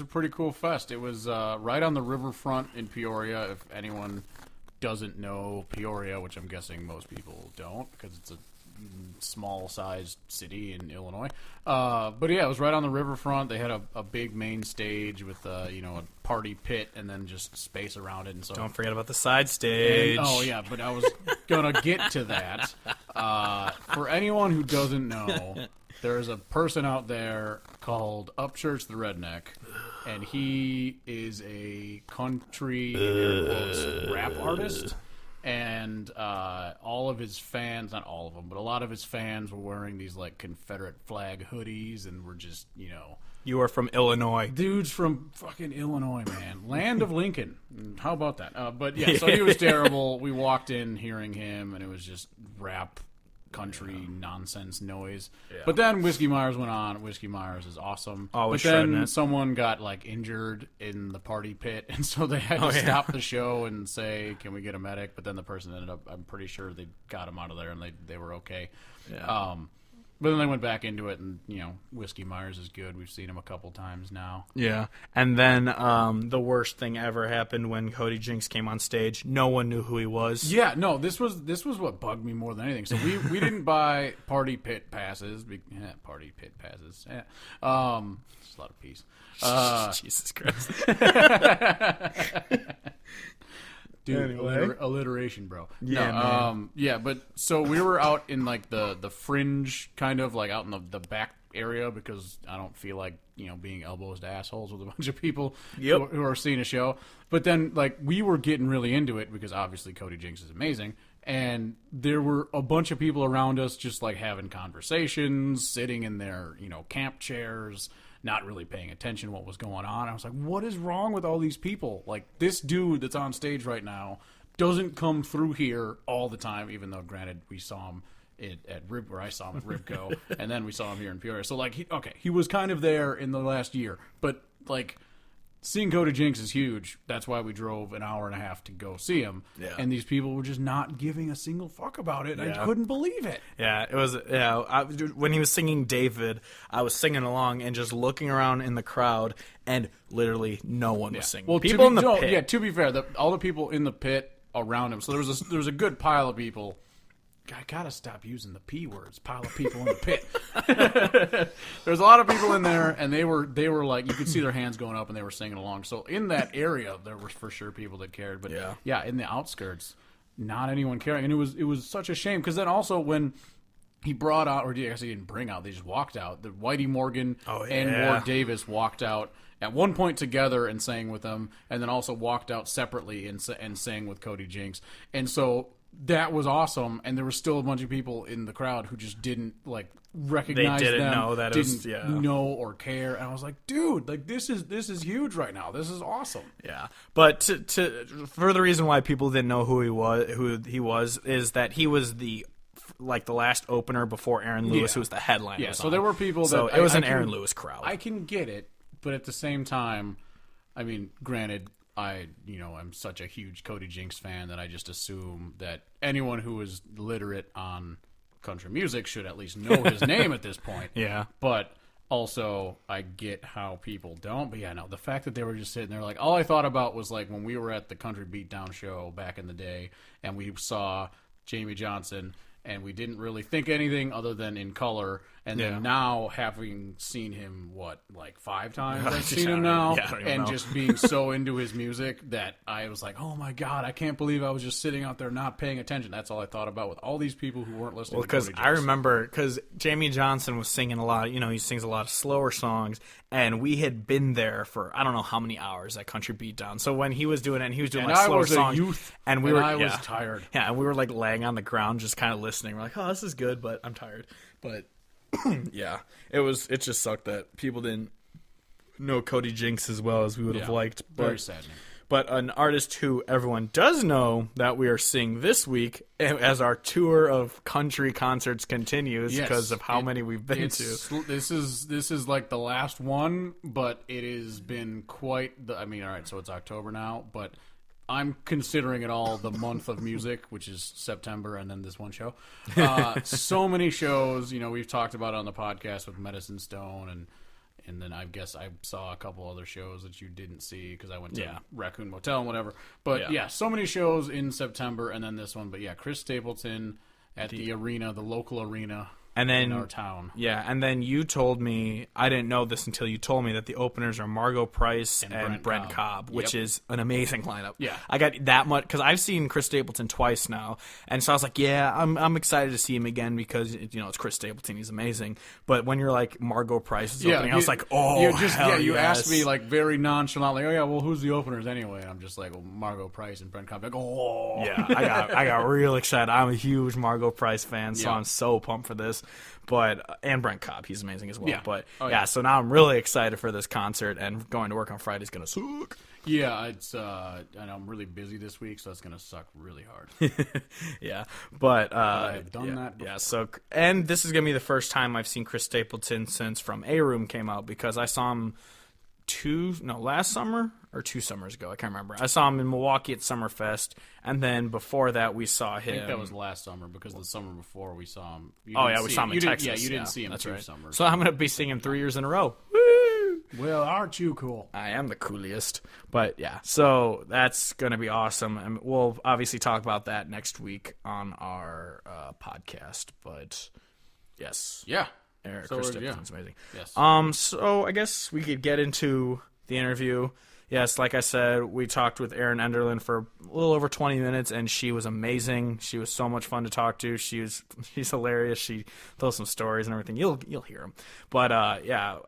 a pretty cool fest. It was right on the riverfront in Peoria. If anyone doesn't know Peoria, which I'm guessing most people don't, because it's a small-sized city in Illinois. But yeah, it was right on the riverfront. They had a big main stage with a party pit and then just space around it. And so don't forget about the side stage. But I was gonna get to that. For anyone who doesn't know, there's a person out there called Upchurch the Redneck, and he is a country rap artist. And all of his fans, not all of them, but a lot of his fans were wearing these like Confederate flag hoodies and were just, You are from Illinois. Dudes from fucking Illinois, man. Land of Lincoln. How about that? But yeah, so he was terrible. We walked in hearing him, and it was just rap country nonsense noise. Yeah. But then Whiskey Myers went on. Whiskey Myers is awesome. Always but then it. Someone got like injured in the party pit, and so they had to stop the show and say, "Can we get a medic?" But then the person ended up. I'm pretty sure they got him out of there, and they were okay. Yeah. But then they went back into it, and, Whiskey Myers is good. We've seen him a couple times now. Yeah. And then the worst thing ever happened when Cody Jinks came on stage. No one knew who he was. Yeah, no, this was what bugged me more than anything. So we didn't buy party pit passes. Party pit passes. Yeah. It's a lot of peace. Jesus Christ. Dude, anyway. Alliteration, bro. Yeah, man. Yeah, but so we were out in like the fringe, kind of like out in the back area, because I don't feel like being elbows to assholes with a bunch of people who are seeing a show. But then like we were getting really into it because obviously Cody Jinks is amazing, And there were a bunch of people around us just like having conversations, sitting in their, camp chairs, not really paying attention to what was going on. I was like, what is wrong with all these people? Like, this dude that's on stage right now doesn't come through here all the time, even though, granted, we saw him where I saw him at Ribco, and then we saw him here in Peoria. So, like, he was kind of there in the last year. But, like, seeing Cody Jinks is huge. That's why we drove an hour and a half to go see him. Yeah. And these people were just not giving a single fuck about it. Yeah. I couldn't believe it. Yeah, it was. Yeah, when he was singing David, I was singing along and just looking around in the crowd, and literally no one was singing. Well, people in the pit. Yeah, to be fair, all the people in the pit around him. So there was a good pile of people. I gotta stop using the P words. Pile of people in the pit. There's a lot of people in there, and they were like, you could see their hands going up, and they were singing along. So in that area, there were for sure people that cared. But yeah, in the outskirts, not anyone caring, and it was such a shame because then also when he brought out, or I guess he didn't bring out, they just walked out. The Whitey Morgan and Ward Davis walked out at one point together and sang with them, and then also walked out separately and sang with Cody Jinks, and so. That was awesome, and there were still a bunch of people in the crowd who just didn't like recognize them. They didn't know that didn't know or care. And I was like, dude, like this is huge right now. This is awesome. Yeah, but for the reason why people didn't know who he was is that he was the last opener before Aaron Lewis, who was the headliner. Yeah, so there were people that it was an Aaron Lewis crowd. I can get it, but at the same time, I mean, granted. I'm such a huge Cody Jinks fan that I just assume that anyone who is literate on country music should at least know his name at this point. Yeah. But also, I get how people don't. But yeah, no, the fact that they were just sitting there, like, all I thought about was like when we were at the Country Beatdown show back in the day and we saw Jamie Johnson and we didn't really think anything other than In Color. And then now, having seen him, 5 times I've seen him now, and just being so into his music that I was like, oh my God, I can't believe I was just sitting out there not paying attention. That's all I thought about with all these people who weren't listening to Cody Jinks. I remember, because Jamie Johnson was singing a lot, he sings a lot of slower songs, and we had been there for I don't know how many hours at Country Beatdown. So when he was doing it, and he was doing slower songs, and I was tired. Yeah, and we were laying on the ground just kind of listening. We're like, oh, this is good, but I'm tired. But yeah, it just sucked that people didn't know Cody Jinks as well as we would have liked. Very saddening. But an artist who everyone does know that we are seeing this week as our tour of country concerts continues because of how many we've been to. This is like the last one, but it has been quite all right, so it's October now, but I'm considering it all the month of music, which is September, and then this one show. So many shows, we've talked about it on the podcast with Medicine Stone, and then I guess I saw a couple other shows that you didn't see because I went to Raccoon Motel and whatever. But so many shows in September, and then this one. But Chris Stapleton at the arena, the local arena. And then, in our town. Yeah, and then you told me, I didn't know this until you told me that the openers are Margot Price and Brent Cobb, which is an amazing lineup. Yeah. I got that much, because I've seen Chris Stapleton twice now, and so I was like, I'm excited to see him again because, it's Chris Stapleton, he's amazing. But when you're like, Margot Price is opening, I was like, you asked me like very nonchalantly, well, who's the openers anyway? And I'm just like, well, Margot Price and Brent Cobb. Like, oh. Yeah, I got real excited. I'm a huge Margot Price fan, so I'm so pumped for this. And Brent Cobb, he's amazing as well. Yeah. But so now I'm really excited for this concert, and going to work on Friday is gonna suck. Yeah, it's and I'm really busy this week, so it's gonna suck really hard. Yeah, but I've done that before. Yeah, so and this is gonna be the first time I've seen Chris Stapleton since From A Room came out, because I saw him last summer or 2 summers ago. I can't remember. I saw him in Milwaukee at Summerfest, and then before that we saw him. I think that was last summer, because the summer before we saw him. We saw him in Texas. Yeah, you didn't see him 2 summers. So I'm going to be seeing him 3 years in a row. Woo! Well, aren't you cool? I am the coolest. But yeah, so that's going to be awesome, and we'll obviously talk about that next week on our podcast. But yes. Yeah. Chris Stapleton's amazing. Yes. So I guess we could get into the interview. Yes, like I said, we talked with Erin Enderlin for a little over 20 minutes, and she was amazing. She was so much fun to talk to. She's hilarious. She told some stories and everything. You'll hear them. But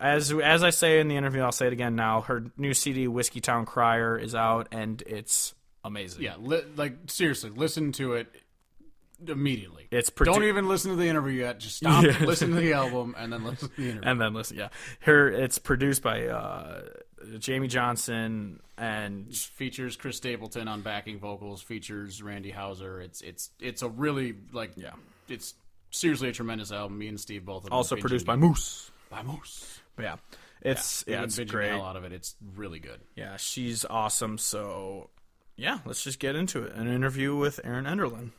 as I say in the interview, I'll say it again now. Her new CD, Whiskey Town Crier, is out, and it's amazing. Yeah, seriously, listen to it. immediately. Don't even listen to the interview yet. Just stop, listen to the album, and then listen to the interview. And then listen, yeah. It's produced by Jamie Johnson and features Chris Stapleton on backing vocals. Features Randy Houser. It's a really it's seriously a tremendous album. Me and Steve both have also produced by Moose. By Moose. But yeah, it's great. The hell out of it. It's really good. Yeah, she's awesome. So yeah, let's just get into it. An interview with Erin Enderlin.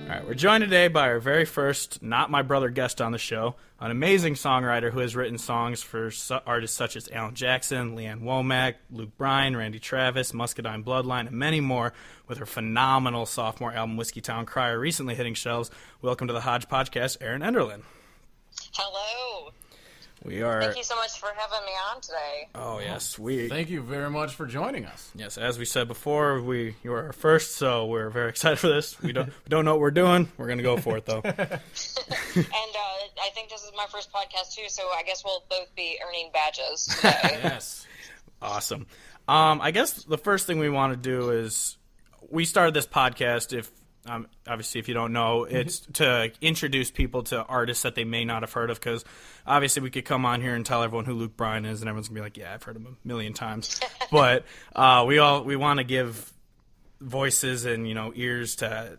All right, we're joined today by our very first Not My Brother guest on the show, an amazing songwriter who has written songs for artists such as Alan Jackson, Leanne Womack, Luke Bryan, Randy Travis, Muscadine Bloodline, and many more, with her phenomenal sophomore album, Whiskey Town Crier, recently hitting shelves. Welcome to the Hodge Podcast, Erin Enderlin. Hello. Thank you so much for having me on today. Oh, yes. Thank you very much for joining us. Yes, as we said before, you were our first, so we're very excited for this. We don't know what we're doing. We're going to go for it, though. And I think this is my first podcast, too, so I guess we'll both be earning badges today. Yes. Awesome. I guess the first thing we want to do is, we started this podcast, obviously, if you don't know, it's to introduce people to artists that they may not have heard of, because obviously we could come on here and tell everyone who Luke Bryan is, and everyone's going to be like, yeah, I've heard him a million times. But we want to give voices and, ears to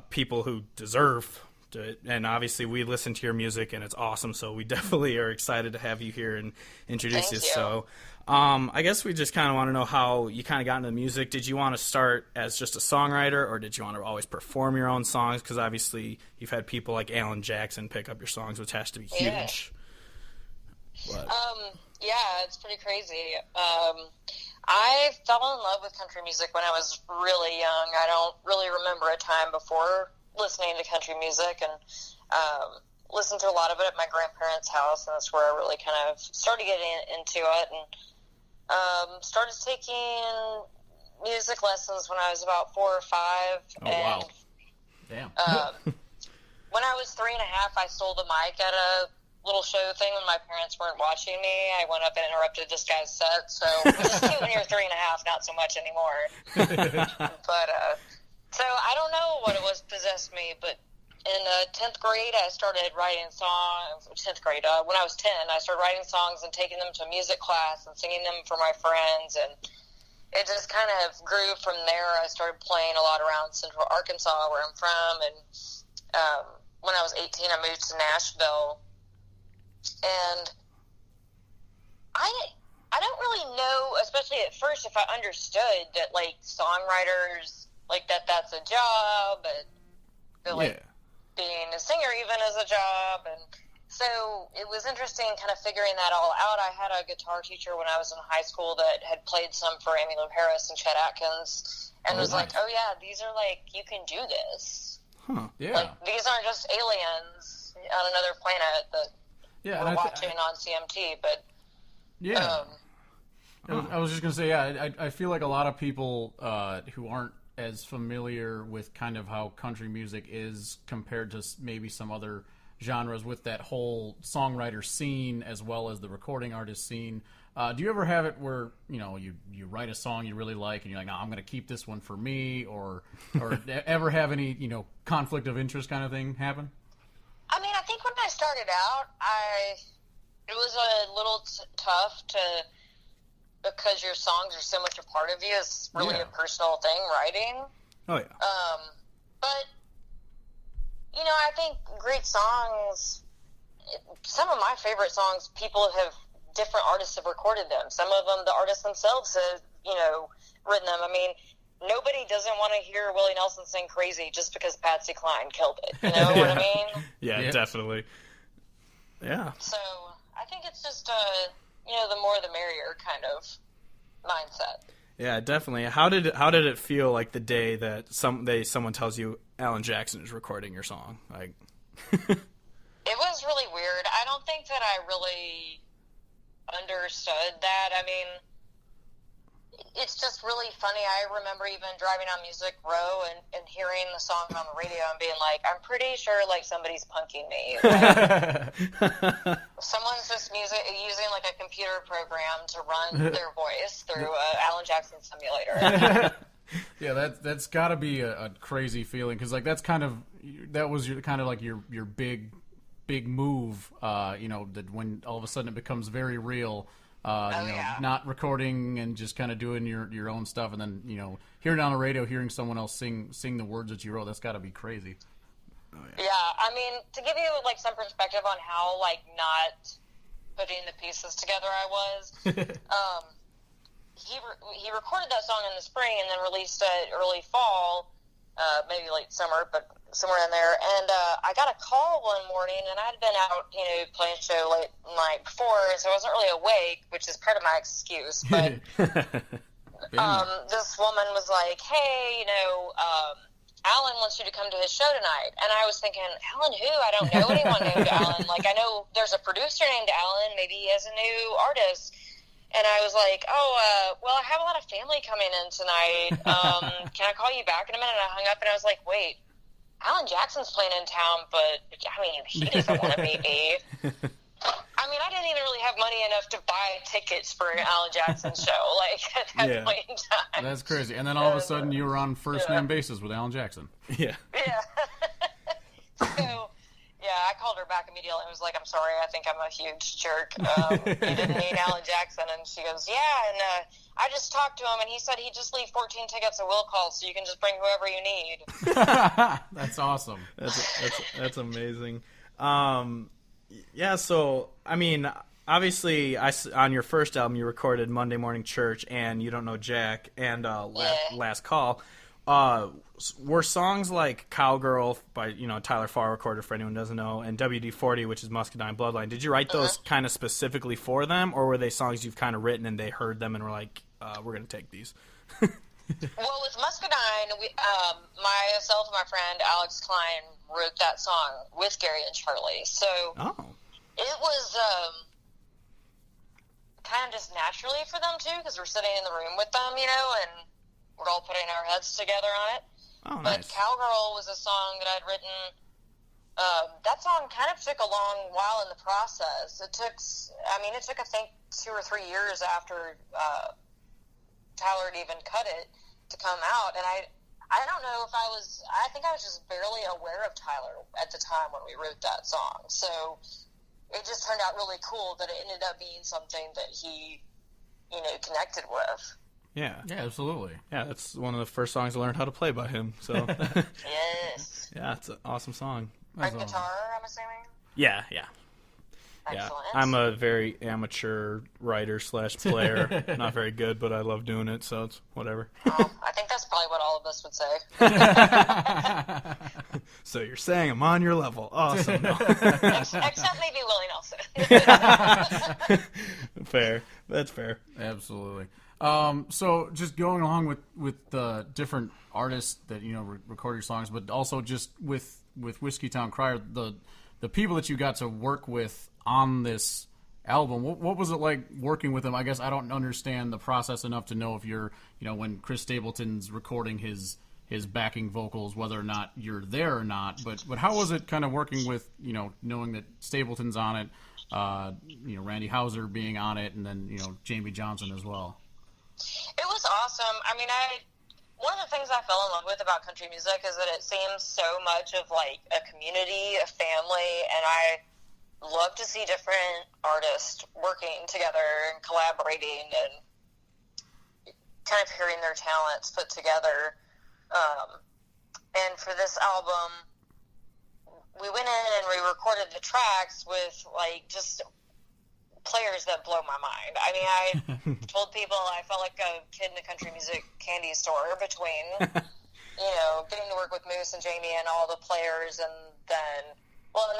people who deserve to, and obviously we listen to your music, and it's awesome, so we definitely are excited to have you here and introduce you. So I guess we just kind of want to know how you kind of got into music. Did you want to start as just a songwriter, or did you want to always perform your own songs? Because obviously you've had people like Alan Jackson pick up your songs, which has to be huge. Yeah, it's pretty crazy. I fell in love with country music when I was really young. I don't really remember a time before listening to country music, and listened to a lot of it at my grandparents' house, and that's where I really kind of started getting into it, and started taking music lessons when I was about 4 or 5. Oh, wow. Damn. When I was 3 and a half, I stole the mic at a little show thing when my parents weren't watching me. I went up and interrupted this guy's set, so just when you're 3 and a half, not so much anymore. But, so I don't know what it was possessed me, but in 10th grade, I started writing songs. 10th grade, when I was 10, I started writing songs and taking them to music class and singing them for my friends, and it just kind of grew from there. I started playing a lot around Central Arkansas, where I'm from, and when I was 18, I moved to Nashville, and I don't really know, especially at first, if I understood that, like, songwriters, like, that's a job, and that, like, being a singer even is a job. And so it was interesting kind of figuring that all out. I had a guitar teacher when I was in high school that had played some for Emmylou Harris and Chet Atkins, and was like, oh yeah, these are like, you can do this. Huh. Yeah. Like, these aren't just aliens on another planet that we're watching on CMT, but I was just going to say, I feel like a lot of people who aren't as familiar with kind of how country music is compared to maybe some other genres with that whole songwriter scene as well as the recording artist scene. Do you ever have it where, you write a song you really like and you're like, no, I'm going to keep this one for me, or ever have any, conflict of interest kind of thing happen? I mean, I think when I started out, it was a little tough because your songs are so much a part of you. It's really a personal thing, writing. Oh, yeah. But, I think great songs, some of my favorite songs, different artists have recorded them. Some of them, the artists themselves have, written them. I mean, nobody doesn't want to hear Willie Nelson sing Crazy just because Patsy Cline killed it. You know what I mean? Yeah, definitely. Yeah. So, I think it's just the more the merrier kind of mindset. Yeah, definitely. How did it feel like the day that someone tells you Alan Jackson is recording your song? Like, it was really weird. I don't think that I really understood that. I mean, it's just really funny. I remember even driving on Music Row and hearing the song on the radio and being like, I'm pretty sure like somebody's punking me. Like, someone's just using like a computer program to run their voice through Alan Jackson simulator. Yeah, that's got to be a crazy feeling, because like that was your big move. That when all of a sudden it becomes very real. Not recording and just kind of doing your own stuff, and then hearing it on the radio, hearing someone else sing the words that you wrote. That's got to be crazy. Oh, yeah. I mean, to give you like some perspective on how like not putting the pieces together I was. He recorded that song in the spring and then released it early fall, maybe late summer, but somewhere in there. And I got a call one morning, and I'd been out, playing a show late night before, so I wasn't really awake, which is part of my excuse. But this woman was like, "Hey, Alan wants you to come to his show tonight." And I was thinking, Alan who? I don't know anyone named Alan. Like, I know there's a producer named Alan. Maybe he has a new artist. And I was like, well, I have a lot of family coming in tonight. Can I call you back in a minute? And I hung up, and I was like, wait, Alan Jackson's playing in town, but, I mean, he doesn't want to meet me. I mean, I didn't even really have money enough to buy tickets for an Alan Jackson show, like, at that point in time. That's crazy. And then all of a sudden you were on first-name basis with Alan Jackson. Yeah. Yeah. So... yeah, I called her back immediately and was like, I'm sorry, I think I'm a huge jerk. You didn't mean Alan Jackson. And she goes, yeah, and I just talked to him, and he said he'd just leave 14 tickets at will call, so you can just bring whoever you need. That's awesome. That's amazing. Yeah, so, I mean, obviously, on your first album, you recorded Monday Morning Church and You Don't Know Jack and Last Call. Were songs like Cowgirl by Tyler Farr, recorded for anyone who doesn't know, and WD-40, which is Muscadine Bloodline, did you write those kind of specifically for them, or were they songs you've kind of written and they heard them and were like, we're going to take these? Well, with Muscadine, myself and my friend Alex Klein wrote that song with Gary and Charlie, so it was kind of just naturally for them too, because we're sitting in the room with them, and we're all putting our heads together on it. Oh, but nice. Cowgirl was a song that I'd written. That song kind of took a long while in the process. It took, I think, 2 or 3 years after Tyler had even cut it to come out. And I don't know if I think I was just barely aware of Tyler at the time when we wrote that song. So it just turned out really cool that it ended up being something that he, connected with. Yeah, absolutely. Yeah, that's one of the first songs I learned how to play by him. So yes. Yeah, it's an awesome song. And guitar, I'm assuming? Yeah. Excellent. I'm a very amateur writer / player. Not very good, but I love doing it, so it's whatever. I think that's probably what all of us would say. So you're saying I'm on your level. Awesome. No. Except maybe Willie Nelson. Fair. That's fair. Absolutely. So just going along with the different artists that record your songs, but also just with Whiskey Town Crier, the people that you got to work with on this album, what was it like working with them? I guess I don't understand the process enough to know if you're when Chris Stapleton's recording his backing vocals, whether or not you're there or not. But how was it kind of working with knowing that Stapleton's on it, Randy Houser being on it, and then Jamie Johnson as well? It was awesome. I mean, one of the things I fell in love with about country music is that it seems so much of like a community, a family, and I love to see different artists working together and collaborating and kind of hearing their talents put together. And for this album, we went in and we recorded the tracks with like just players that blow my mind. I mean, I told people I felt like a kid in a country music candy store between, getting to work with Moose and Jamie and all the players, and then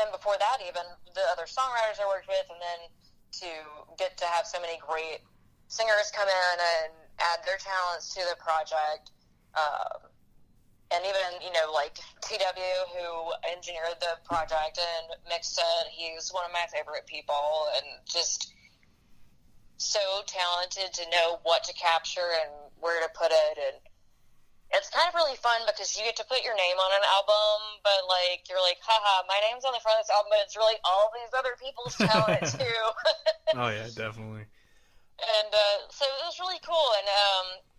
before that, even the other songwriters I worked with, and then to get to have so many great singers come in and add their talents to the project. And even, like TW, who engineered the project and mixed it, he's one of my favorite people. And just so talented to know what to capture and where to put it, and it's kind of really fun because you get to put your name on an album, but like you're like, haha, my name's on the front of this album, but it's really all these other people's talent too. Oh yeah, definitely. And so it was really cool. And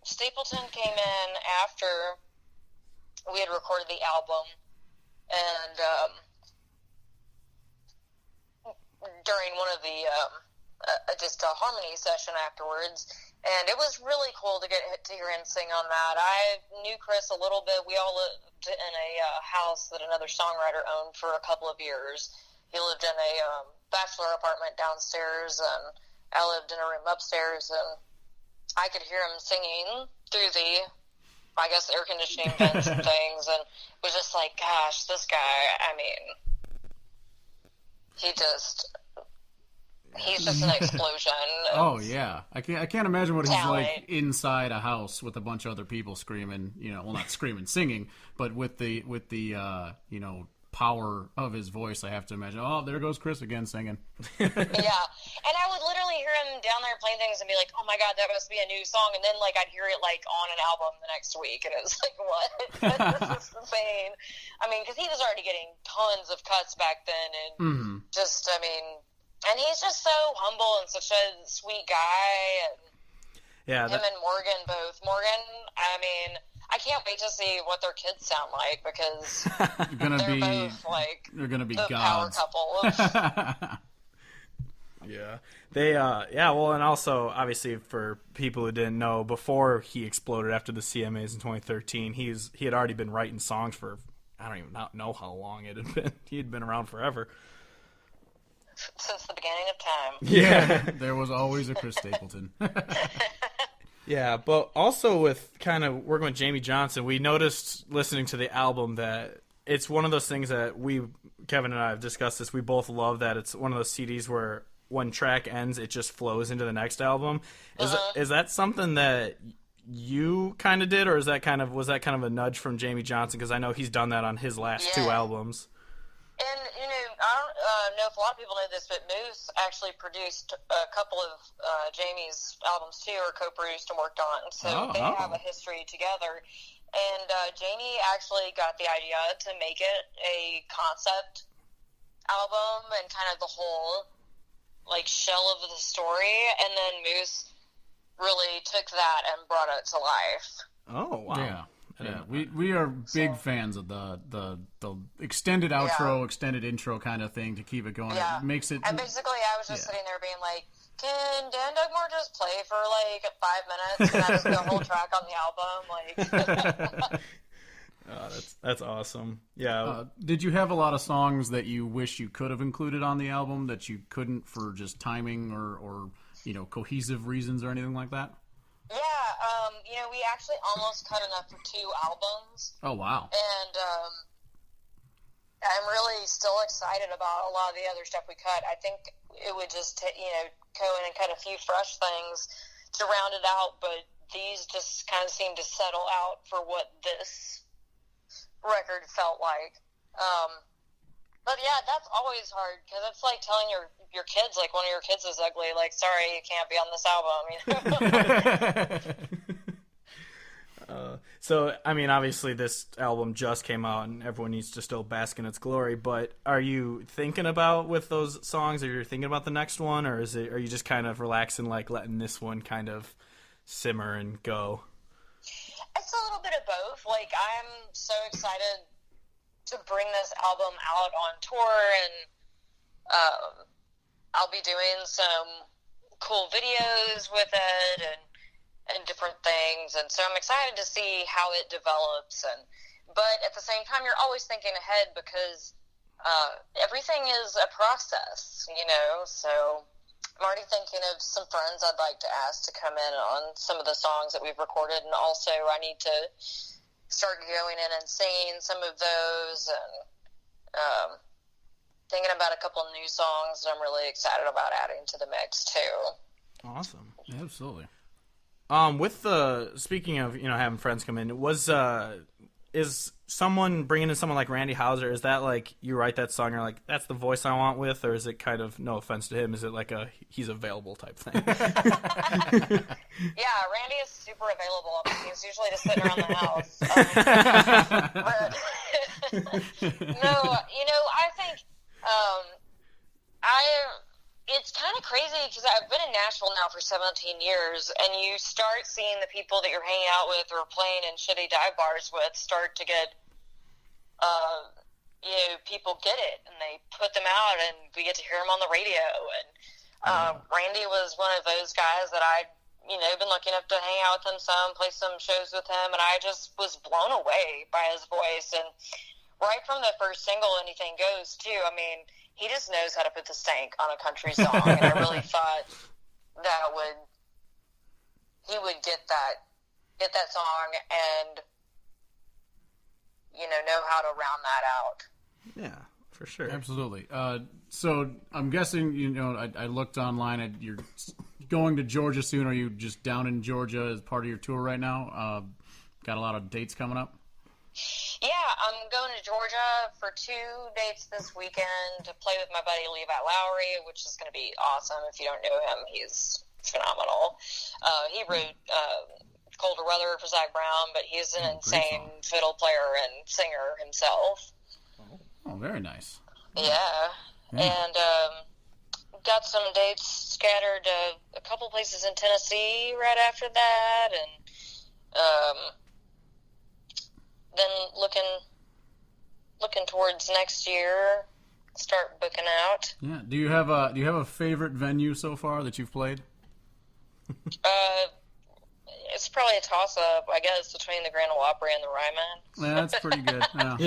Stapleton came in after we had recorded the album, and during one of the just a harmony session afterwards. And it was really cool to get to hear him sing on that. I knew Chris a little bit. We all lived in a house that another songwriter owned for a couple of years. He lived in a bachelor apartment downstairs, and I lived in a room upstairs, and I could hear him singing through the, I guess, air conditioning vents and things, and it was just like, gosh, this guy, I mean, he's just an explosion. Oh yeah, I can't imagine what talent. He's like inside a house with a bunch of other people screaming. You know, well, not screaming, singing, but with the you know, power of his voice. I have to imagine. Oh, there goes Chris again singing. Yeah, and I would literally hear him down there playing things and be like, "Oh my god, that must be a new song," and then like I'd hear it like on an album the next week, and it was like, "What? This is insane." I mean, because he was already getting tons of cuts back then, and just, I mean. And he's just so humble and such a sweet guy. And yeah, him and Morgan both. Morgan, I mean, I can't wait to see what their kids sound like because they're gonna be the gods. Power couple. Yeah, they yeah. Well, and also obviously for people who didn't know, before he exploded after the CMAs in 2013, he had already been writing songs for, I don't even know how long it had been. He had been around forever. Since the beginning of time. Yeah. There was always a Chris Stapleton. Yeah, but also with kind of working with Jamie Johnson, we noticed listening to the album that it's one of those things that Kevin and I have discussed this, we both love that it's one of those CDs where when track ends, it just flows into the next album. Is that something that you kind of did, or was that kind of a nudge from Jamie Johnson? Because I know he's done that on his last two albums. And, you know, I don't know if a lot of people know this, but Moose actually produced a couple of Jamie's albums, too, or co-produced and worked on. So they have a history together. And Jamie actually got the idea to make it a concept album and kind of the whole, like, shell of the story. And then Moose really took that and brought it to life. Oh, wow. Yeah. Yeah, we are big fans of the extended outro, extended intro kind of thing to keep it going. Yeah. It makes it. And basically, I was just sitting there being like, "Can Dan Dugmore just play for like 5 minutes and that is the whole track on the album?" Like, oh, that's awesome. Yeah. Did you have a lot of songs that you wish you could have included on the album that you couldn't for just timing or you know, cohesive reasons or anything like that? Yeah, you know, we actually almost cut enough for 2 albums. Oh, wow. And I'm really still excited about a lot of the other stuff we cut. I think it would just, you know, go in and cut a few fresh things to round it out, but these just kind of seem to settle out for what this record felt like. But yeah, that's always hard because it's like telling your kids, like one of your kids is ugly, like, sorry, you can't be on this album. You know? So, I mean, obviously this album just came out and everyone needs to still bask in its glory, but are you thinking about with those songs, are you thinking about the next one, or are you just kind of relaxing, like letting this one kind of simmer and go? It's a little bit of both. Like, I'm so excited to bring this album out on tour, and I'll be doing some cool videos with it and different things, and so I'm excited to see how it develops. But at the same time, you're always thinking ahead because everything is a process, you know. So I'm already thinking of some friends I'd like to ask to come in on some of the songs that we've recorded, and also I need to start going in and singing some of those, and thinking about a couple of new songs that I'm really excited about adding to the mix too. Awesome. Absolutely. With the speaking of, you know, having friends come in, was is someone bringing in someone like Randy Houser, is that like you write that song, you're like, that's the voice I want with, or is it kind of, no offense to him, is it like a he's available type thing? Yeah, Randy is super available. I mean, he's usually just sitting around the house. But no, I think it's kind of crazy because I've been in Nashville now for 17 years, and you start seeing the people that you're hanging out with or playing in shitty dive bars with start to get, people get it, and they put them out, and we get to hear them on the radio. And Randy was one of those guys that I'd been lucky enough to hang out with him some, play some shows with him, and I just was blown away by his voice. And right from the first single, Anything Goes, too, I mean, he just knows how to put the stank on a country song, and I really thought he would get that song and, know how to round that out. Yeah, for sure. Absolutely. So I'm guessing, I looked online, you're going to Georgia soon. Are you just down in Georgia as part of your tour right now? Got a lot of dates coming up? Yeah, I'm going to Georgia for 2 dates this weekend to play with my buddy Levi Lowry, which is going to be awesome. If you don't know him, he's phenomenal. He wrote Colder Weather for Zach Brown, but he's an insane fiddle player and singer himself. Oh, very nice. Yeah. And got some dates scattered a couple places in Tennessee right after that, and then looking towards next year, start booking out. Yeah. Do you have a favorite venue so far that you've played? It's probably a toss-up, I guess, between the Grand Ole Opry and the Ryman. Yeah, that's pretty good. Yeah.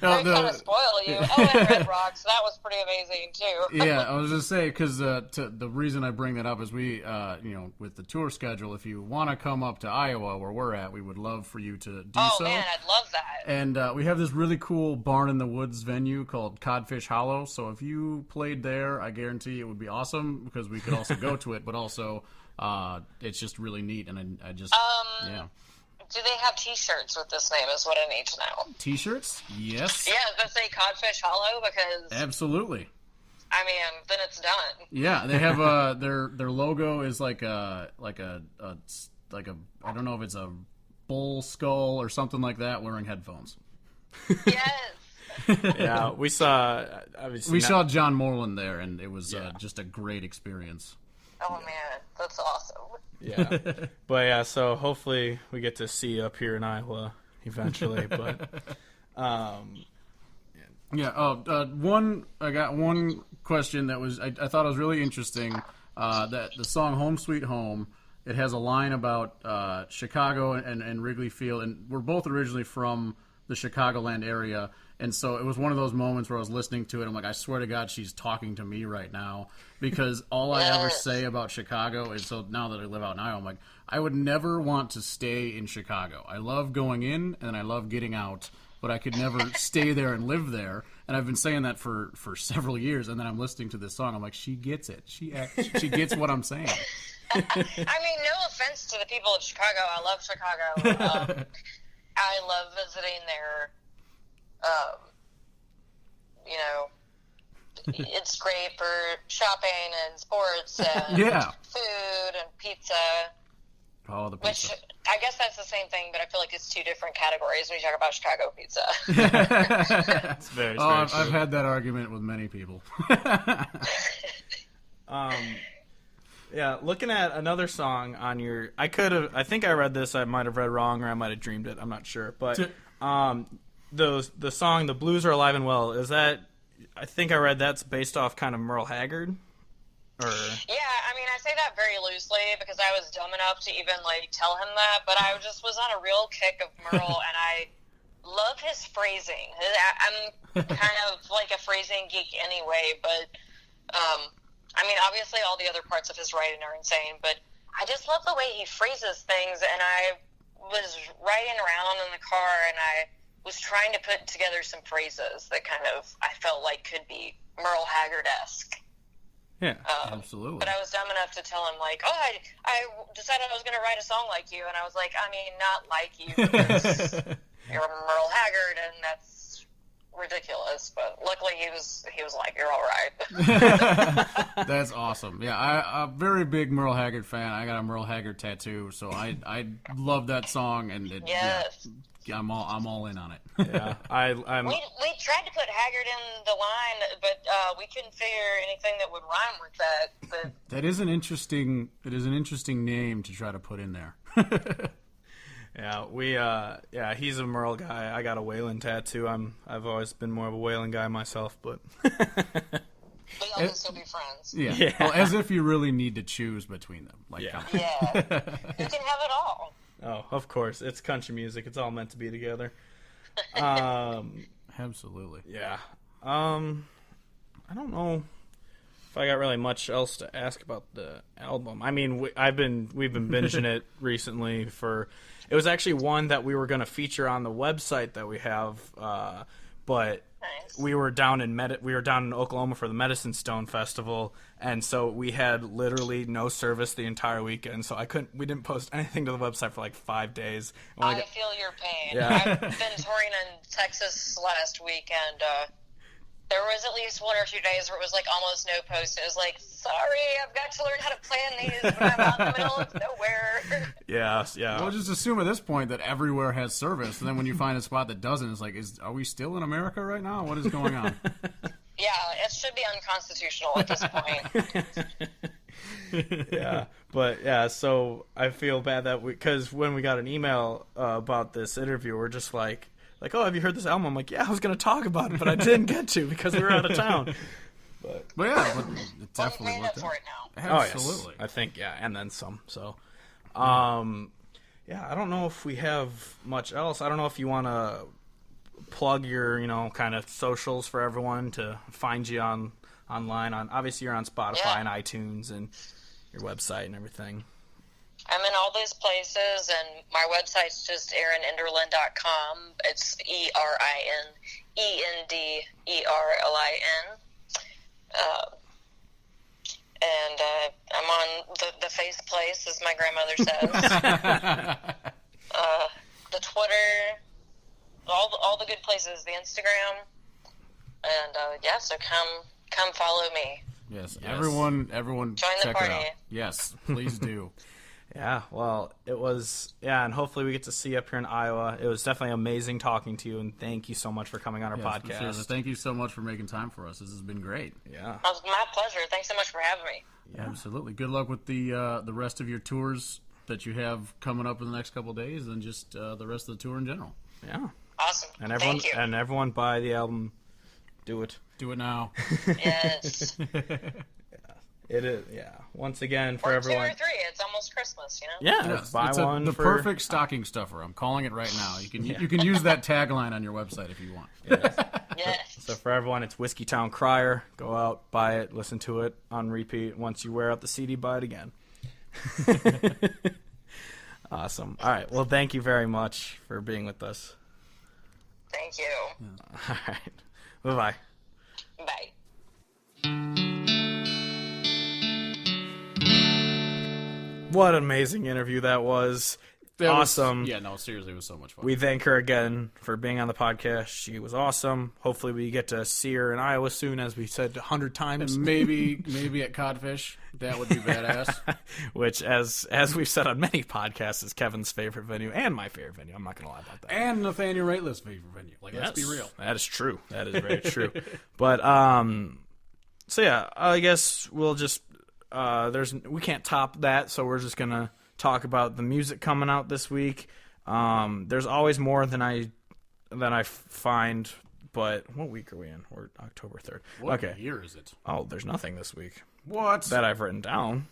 I kind of spoil you. Oh, and Red Rocks. That was pretty amazing, too. Yeah, I was just saying, because the reason I bring that up is we, with the tour schedule, if you want to come up to Iowa, where we're at, we would love for you to do so. Oh, man, I'd love that. And we have this really cool barn-in-the-woods venue called Codfish Hollow, so if you played there, I guarantee it would be awesome, because we could also go to it, but also... it's just really neat, and I just yeah. Do they have T-shirts with this name? Is what I need to know. T-shirts? Yes. Yeah, does it say Codfish Hollow? Because absolutely. I mean, then it's done. Yeah, they have their logo is like a I don't know if it's a bull skull or something like that wearing headphones. Yes. Yeah, we saw saw John Moreland there, and it was just a great experience. Oh, man, that's awesome. Yeah. But, yeah, so hopefully we get to see you up here in Iowa eventually. But, I got one question that was, I thought was really interesting, that the song Home Sweet Home, it has a line about Chicago and Wrigley Field, and we're both originally from the Chicagoland area. And so it was one of those moments where I was listening to it. I'm like, I swear to God, she's talking to me right now. Because all I ever say about Chicago is, so now that I live out in Iowa, I'm like, I would never want to stay in Chicago. I love going in and I love getting out, but I could never stay there and live there. And I've been saying that for several years. And then I'm listening to this song. I'm like, she gets it. She gets what I'm saying. I mean, no offense to the people of Chicago. I love Chicago. I love visiting there. It's great for shopping and sports and food and pizza. Oh, the pizza. Which, I guess that's the same thing, but I feel like it's two different categories when you talk about Chicago pizza. It's very I've had that argument with many people. Yeah, looking at another song on your... I think I read this, I might have read wrong, or I might have dreamed it, I'm not sure. But the song, The Blues Are Alive and Well, is that... I think I read that's based off kind of Merle Haggard? Or... Yeah, I mean, I say that very loosely because I was dumb enough to even, tell him that, but I just was on a real kick of Merle, and I love his phrasing. I'm kind of like a phrasing geek anyway, but... I mean, obviously all the other parts of his writing are insane, but I just love the way he phrases things, and I was riding around in the car, and I was trying to put together some phrases that kind of, I felt like could be Merle Haggard-esque. Yeah, absolutely. But I was dumb enough to tell him, I decided I was going to write a song like you, and I was like, I mean, not like you, because you're Merle Haggard, and that's ridiculous. But luckily, he was like, you're all right. That's awesome. Yeah, I'm a very big Merle Haggard fan. I got a Merle Haggard tattoo, so I love that song, and Yes. yeah, I'm all in on it. Yeah, I'm. We tried to put Haggard in the line, but we couldn't figure anything that would rhyme with that. But That is an interesting name to try to put in there. Yeah, he's a Merle guy. I got a Waylon tattoo. I've always been more of a Waylon guy myself, but we all can still be friends. Yeah. Well, as if you really need to choose between them. Like, Yeah. Yeah, you can have it all. oh, of course, it's country music. It's all meant to be together. Absolutely. Yeah. I don't know if I got really much else to ask about the album. I mean, we've been binging it recently for. It was actually one that we were going to feature on the website that we have, but Nice. we were down in Oklahoma for the Medicine Stone Festival, and so we had literally no service the entire weekend. So we didn't post anything to the website for like 5 days. And when I feel your pain. Yeah. I've been touring in Texas last week, and there was at least 1 or 2 days where it was like almost no post. It was like, sorry, I've got to learn how to plan these, but I'm out in the middle of nowhere. yeah. Well, just assume at this point that everywhere has service, and then when you find a spot that doesn't, it's like, are we still in America right now? What is going on? Yeah, it should be unconstitutional at this point. Yeah, but yeah, so I feel bad that because when we got an email about this interview, we're just like, oh, have you heard this album? I'm like, yeah, I was going to talk about it, but I didn't get to because we were out of town. But yeah, it definitely Made up worked for out. it now. Absolutely. Oh, yes. I think, yeah, and then some. So, yeah, I don't know if we have much else. I don't know if you want to plug your, kind of socials for everyone to find you online. Obviously, you're on Spotify and iTunes and your website and everything. I'm in all those places, and my website's just erinenderlin.com. It's ERINENDERLIN. And I'm on the face place, as my grandmother says. The Twitter, all the good places, the Instagram. And, so come follow me. Yes, everyone Join check the party. it out. Yes, please do. Yeah, well, it was, and hopefully we get to see you up here in Iowa. It was definitely amazing talking to you, and thank you so much for coming on our podcast. Seriously, thank you so much for making time for us. This has been great. Yeah. It was my pleasure. Thanks so much for having me. Yeah, absolutely. Good luck with the rest of your tours that you have coming up in the next couple of days, and just the rest of the tour in general. Yeah. Awesome. And everyone, Thank you. and everyone buy the album. Do it. Do it now. Yes. It is, yeah. Once again, for Or everyone. 2 or 3. It's almost Christmas, Yeah, Yes, buy it's one the for perfect stocking stuffer. I'm calling it right now. You can use that tagline on your website if you want. Yes. So for everyone, it's Whiskey Town Crier. Go out, buy it, listen to it on repeat. Once you wear out the CD, buy it again. Awesome. All right. Well, thank you very much for being with us. Thank you. All right. Bye-bye. Bye. What an amazing interview that was. Awesome. Yeah, no, seriously, it was so much fun. We thank her again for being on the podcast. She was awesome. Hopefully we get to see her in Iowa soon, as we said 100 times. And maybe at Codfish. That would be badass. Which, as we've said on many podcasts, is Kevin's favorite venue and my favorite venue. I'm not going to lie about that. And Nathaniel Rateliff's favorite venue. Like, let's be real. That is true. That is very true. But, so yeah, I guess we'll just, we can't top that, so we're just going to talk about the music coming out this week. There's always more than I find, but what week are we in? We're October 3rd. What year is it? Oh, there's nothing this week. What? That I've written down.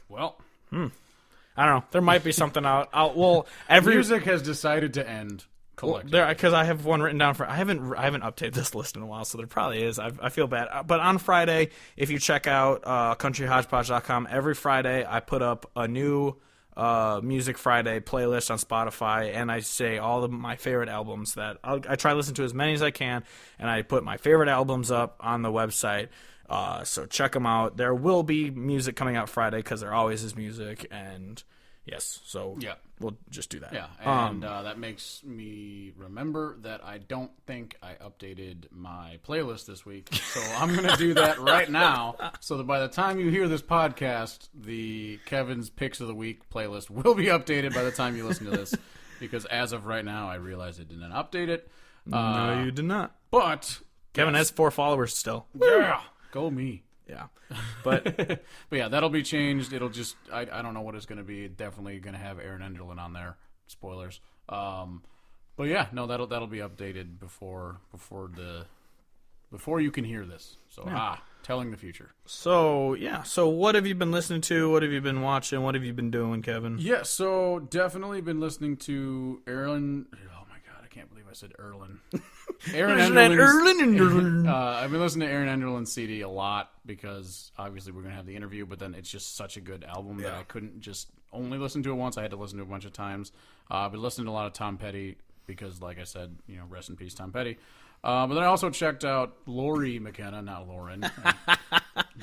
Well, I don't know. There might be something out. music has decided to end collectively. Because I have one written down for. I haven't updated this list in a while, so there probably is. I feel bad. But on Friday, if you check out countryhodgepodge.com, every Friday I put up a new Music Friday playlist on Spotify, and I say all of my favorite albums that I try to listen to as many as I can, and I put my favorite albums up on the website. So check them out. There will be music coming out Friday because there always is music, and Yes, so Yeah. we'll just do that. Yeah, and that makes me remember that I don't think I updated my playlist this week. So I'm going to do that right now so that by the time you hear this podcast, the Kevin's Picks of the Week playlist will be updated by the time you listen to this. Because as of right now, I realize I did not update it. No, you did not. But Kevin has 4 followers still. Yeah, go me. Yeah, but But yeah, that'll be changed. It'll just I don't know what it's going to be. Definitely going to have Erin Enderlin on there. Spoilers. But yeah, no, that'll be updated before you can hear this. So telling the future. So what have you been listening to? What have you been watching? What have you been doing, Kevin? Yeah, so definitely been listening to Erin. Oh my god, I can't believe I said Erlin. Erin Enderlin. I've been listening to Erin Enderlin's CD a lot because obviously we're gonna have the interview, but then it's just such a good album that I couldn't just only listen to it once. I had to listen to it a bunch of times. I've been listening to a lot of Tom Petty because, like I said, rest in peace, Tom Petty. But then I also checked out Lori McKenna, not Lauren.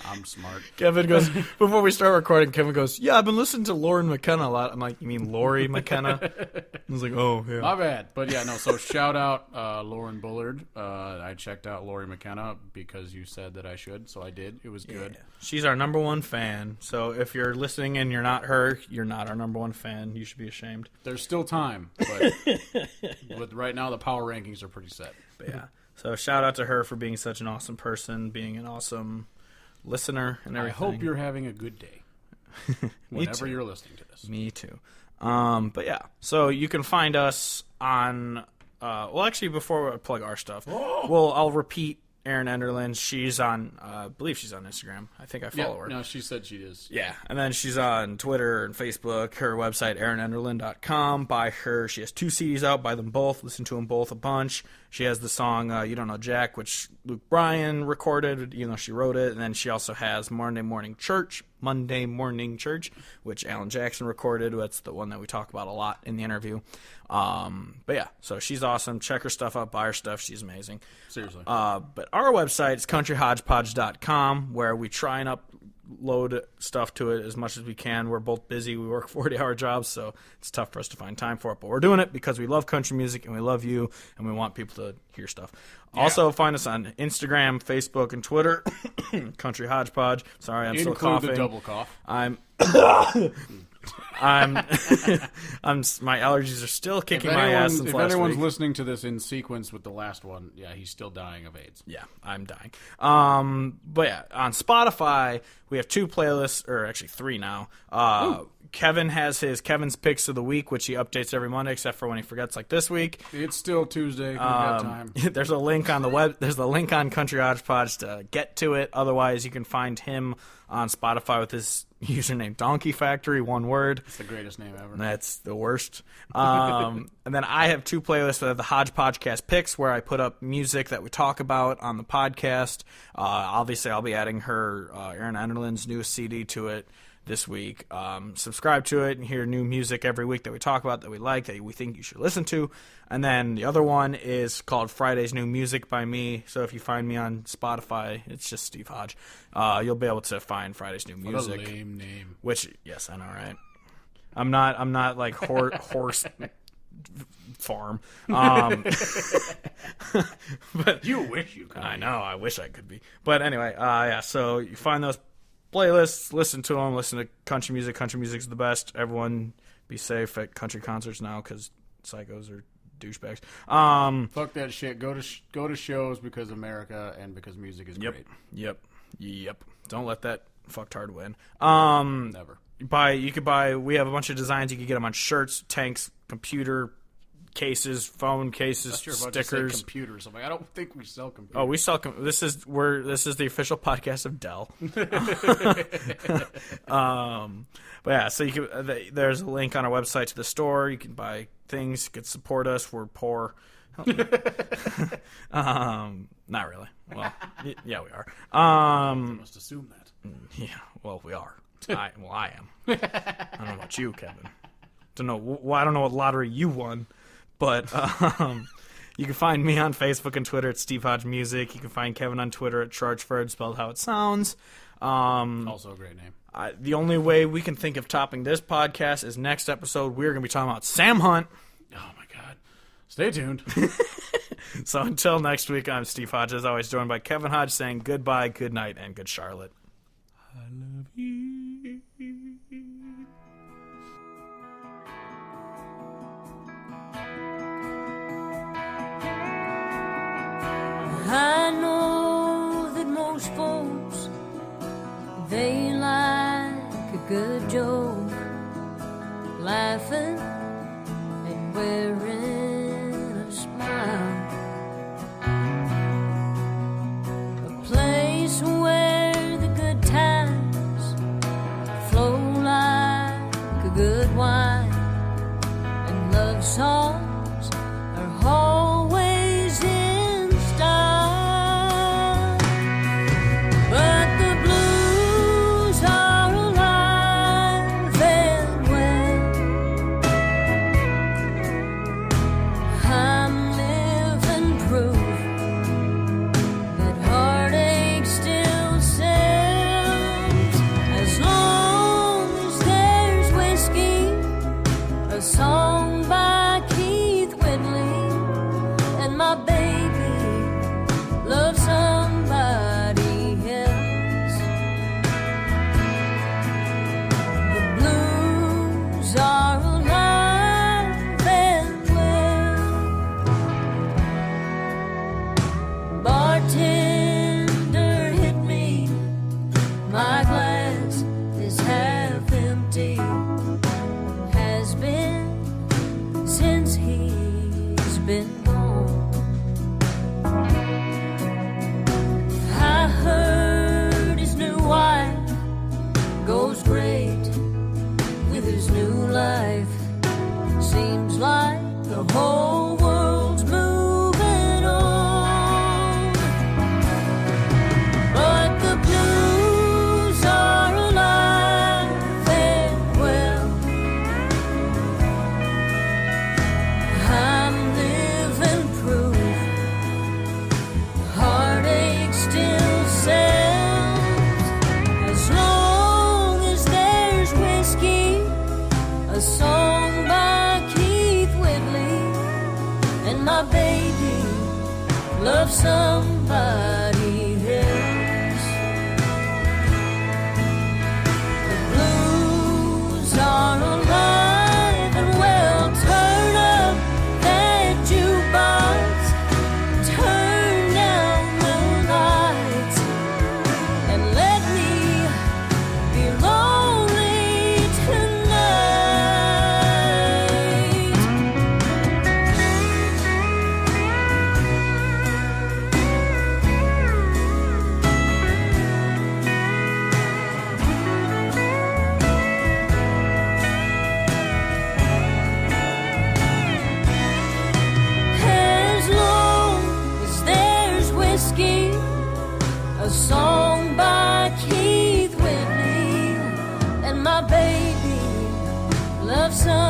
I'm smart. Kevin goes, before we start recording, Kevin goes, yeah, I've been listening to Lauren McKenna a lot. I'm like, you mean Lori McKenna? I was like, oh, yeah. My bad. But yeah, no, so shout out Lauren Bullard. I checked out Lori McKenna because you said that I should, so I did. It was good. Yeah. She's our number 1 fan. So if you're listening and you're not her, you're not our number 1 fan. You should be ashamed. There's still time, but right now the power rankings are pretty set. But yeah. So shout out to her for being such an awesome person, being an awesome listener and everything. I hope you're having a good day whenever you're listening to this. Me too. But yeah, so you can find us on. Well, actually, before I plug our stuff, I'll repeat Erin Enderlin. She's on. I believe she's on Instagram. I think I follow her. No, she said she is. Yeah, and then she's on Twitter and Facebook. Her website, erinenderlin.com. Buy her. She has 2 CDs out. Buy them both. Listen to them both a bunch. She has the song You Don't Know Jack, which Luke Bryan recorded, even though she wrote it. And then she also has Monday Morning Church, which Alan Jackson recorded. That's the one that we talk about a lot in the interview. But yeah, so she's awesome. Check her stuff out. Buy her stuff. She's amazing. Seriously. But our website is countryhodgepodge.com, where we try and upload stuff to it as much as we can. We're both busy. We work 40-hour jobs, so it's tough for us to find time for it. But we're doing it because we love country music and we love you and we want people to hear stuff. Yeah. Also, find us on Instagram, Facebook, and Twitter. Country Hodgepodge. Sorry, I'm still coughing. Include the double cough. My allergies are still kicking my ass since last week. If anyone's listening to this in sequence with the last one, yeah, he's still dying of AIDS. Yeah, I'm dying. But yeah, on Spotify, we have 2 playlists, or actually 3 now. Kevin has his Kevin's Picks of the Week, which he updates every Monday, except for when he forgets, like this week. It's still Tuesday. We've got time. There's a link on the web. There's the link on Country Hodgepodge to get to it. Otherwise, you can find him on Spotify with his username Donkey Factory, one word. It's the greatest name ever. That's the worst. And then I have 2 playlists that have the Hodgepodcast Picks, where I put up music that we talk about on the podcast. Obviously, I'll be adding her Erin Enderlin's newest CD to it this week. Subscribe to it and hear new music every week that we talk about, that we like, that we think you should listen to. And then the other one is called Friday's New Music by me. So if you find me on Spotify, it's just Steve Hodge. You'll be able to find Friday's New Music. What a lame name. Which, yes, I know, right? I'm not like horse farm. But you wish you could. I know, I wish I could be. But anyway, yeah, so you find those playlists, listen to them, listen to country music. Country music's the best. Everyone be safe at country concerts now because psychos are douchebags. Fuck that shit. Go to shows because America and because music is great. Yep. Don't let that fucktard win. Never. You could buy. We have a bunch of designs. You could get them on shirts, tanks, computer cases, phone cases, stickers. Computers. I'm like, I don't think we sell computers. Oh, we sell. This is the official podcast of Dell. But yeah, so you can. There's a link on our website to the store. You can buy things. You can support us. We're poor. Not really. Well, yeah, we are. I must assume that. Yeah, well, we are. I am. I don't know about you, Kevin. I don't know what lottery you won, but You can find me on Facebook and Twitter at Steve Hodge Music. You can find Kevin on Twitter at Chargeford, spelled how it sounds. Also a great name. The only way we can think of topping this podcast is next episode. We're going to be talking about Sam Hunt. Oh, my God. Stay tuned. So until next week, I'm Steve Hodge, as always, joined by Kevin Hodge, saying goodbye, good night, and good Charlotte. I love you. I know that most folks, they like a good joke, laughing and wearing a smile. A place where the good times flow like a good wine, and love songs are always in style. But the blues are alive and well. I'm living proof that heartache still sells. As long as there's whiskey, a song by Keith Whitley, and my baby loves somebody else. The blues are alive and well. Bartender, hit me, my glass is half empty. Has been since he's been gone. I heard his new wife goes great with his new life. Seems like the whole world's moving on. But the blues are alive and well. I'm living proof heartache still sells. As long as there's whiskey, a song by Keith Whitley, and my baby loves somebody else. The blues are alive and well. Turn up that jukebox, turn down the lights, and let me be lonely tonight. As long as there's whiskey, a song by Keith Whitley, and my baby loves some